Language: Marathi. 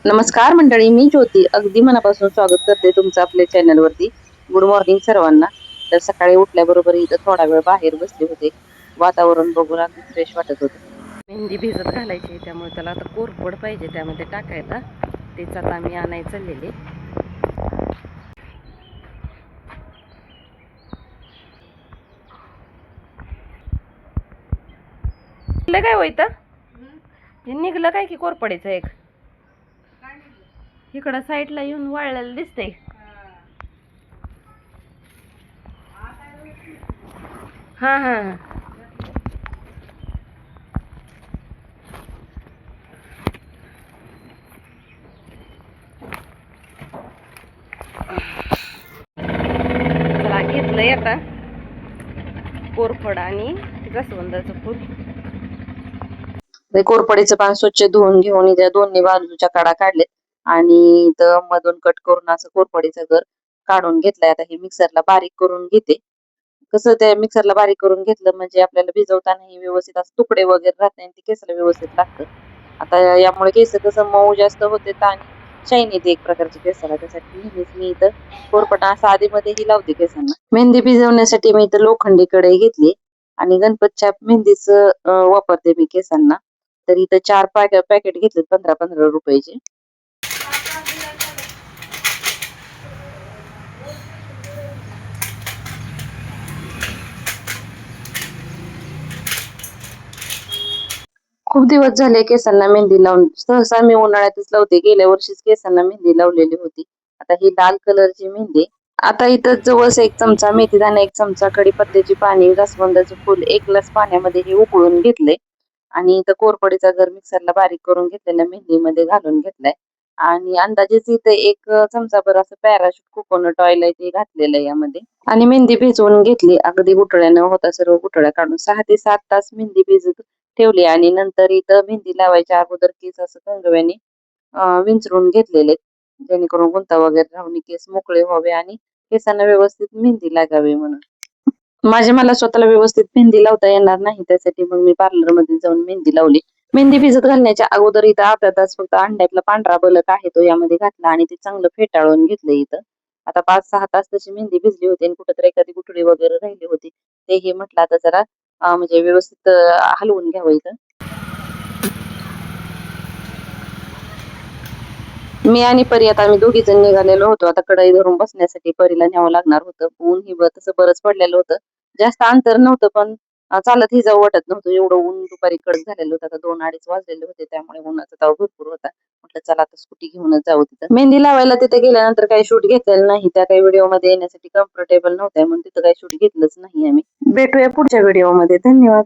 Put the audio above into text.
नमस्कार मंडळी, मी ज्योती अगदी मनापासून स्वागत करते तुमचं आपल्या चॅनलवरती. गुड मॉर्निंग सर्वांना. तर सकाळी उठल्याबरोबर इथं थोडा वेळ बाहेर बसले होते. वातावरण बघून अगदी फ्रेश वाटत होतं. मेहंदी भिजत घालायची, त्यामुळे त्याला आता कोरफड पाहिजे त्यामध्ये टाकायला. तेच आता आम्ही आणायला चाललेले. काय होईतं हे निघलं काय की कोरपडीचं एक इकडं साईडला येऊन वाळलेलं दिसतंय. हा हा चला, घेतलंय आता कोरफड आणि जास्वंदाचं फूल. कोरपडीचं पान स्वच्छ धुवून घेऊन इथे दोन्ही बाजूच्या कडा काढलेत आणि इथं मधून कट करून असं कोरपडीचं घर काढून घेतलंय. आता हे मिक्सरला बारीक करून घेते. कसं ते मिक्सरला बारीक करून घेतलं म्हणजे आपल्याला भिजवताना व्यवस्थित असं तुकडे वगैरे राहत नाही, ते केसाला व्यवस्थित लागतं. आता यामुळे केस कसं मऊ जास्त होते आणि शाईन येते एक प्रकारची केसाला. त्यासाठी नेहमीच मी इथं कोरपड असं आधीमध्येही लावते केसांना. मेहंदी भिजवण्यासाठी मी इथं लोखंडी कढई घेतली आणि गणपतच्या मेहंदीचं वापरते मी केसांना. तर इथं 4 पॅकेट घेतलेत 15-15 रुपयाचे. खूप दिवस झाले केसांना मेहंदी लावून. सहसा मी उन्हाळ्यातच लावते. गेल्या वर्षीच केसांना मेहंदी लावलेली होती. आता ही लाल कलरची मेहंदी. आता इथं जवस 1 चमचा मेथीदाणा, 1 चमचा कढीपत्त्याची पाने, जास्वंदाचं फूल 1 ग्लास पाण्यामध्ये हे उकळून घेतले आणि इथं कोरपडीचा घर मिक्सरला बारीक करून घेतलेल्या मेहंदीमध्ये घालून घेतलाय आणि अंदाजेच इथं 1 चमचाभर असं पॅराशूट कोकोनट ऑइल आहे ते घातलेलं आहे यामध्ये. आणि मेहंदी भिजवून घेतली. अगदी गुठळ्यानं होता सर्व गुठळ्या काढून 6 ते 7 तास मेहंदी भिजत ठेवली आणि नंतर इथं मेहंदी लावायच्या अगोदर केस असं कंगव्याने विंचरून घेतलेले, जेणेकरून गुंता वगैरे राहून केस मोकळे व्हावे आणि केसांना व्यवस्थित मेहंदी लागावी म्हणून. मला स्वतःला व्यवस्थित मेहंदी लावता येणार नाही, त्यासाठी मग मी पार्लर मध्ये जाऊन मेहंदी लावली. मेहंदी भिजत घालण्याच्या अगोदर इथं अर्धा तास फक्त अंड्यातला पांढरा बलक आहे तो यामध्ये घातला आणि ते चांगलं फेटाळून घेतलं इथं. आता 5-6 तास तशी मेहंदी भिजली होती आणि कुठेतरी एखादी गुठळी वगैरे राहिली होती, ते हे म्हटलं आता जरा म्हणजे व्यवस्थित हलवून घ्यावं इथं. मी आणि परी आता आम्ही दोघी जण निघालेलो होतो. आता कढई धरून बसण्यासाठी परीला न्यावं लागणार होतं. ऊन ही तसं बरंच पडलेलं होतं. जास्त अंतर नव्हतं, पण चालत ही जाऊ वाटत नव्हतं. एवढं ऊन दुपारी कडक झालेलं होतं. आता 2-2:30 वाजलेले होते, त्यामुळे उन्हाचा ताव भरपूर होता. म्हटलं चला आता स्कूटी घेऊनच जाऊ तिथं. मेहंदी लावायला तिथे गेल्यानंतर काही शूट घेतलेलं नाही. त्या काही व्हिडिओ मध्ये येण्यासाठी कम्फर्टेबल नव्हत्या, म्हणून तिथं काही शूट घेतलंच नाही आम्ही. भेटूया पुढच्या व्हिडिओ मध्ये. धन्यवाद.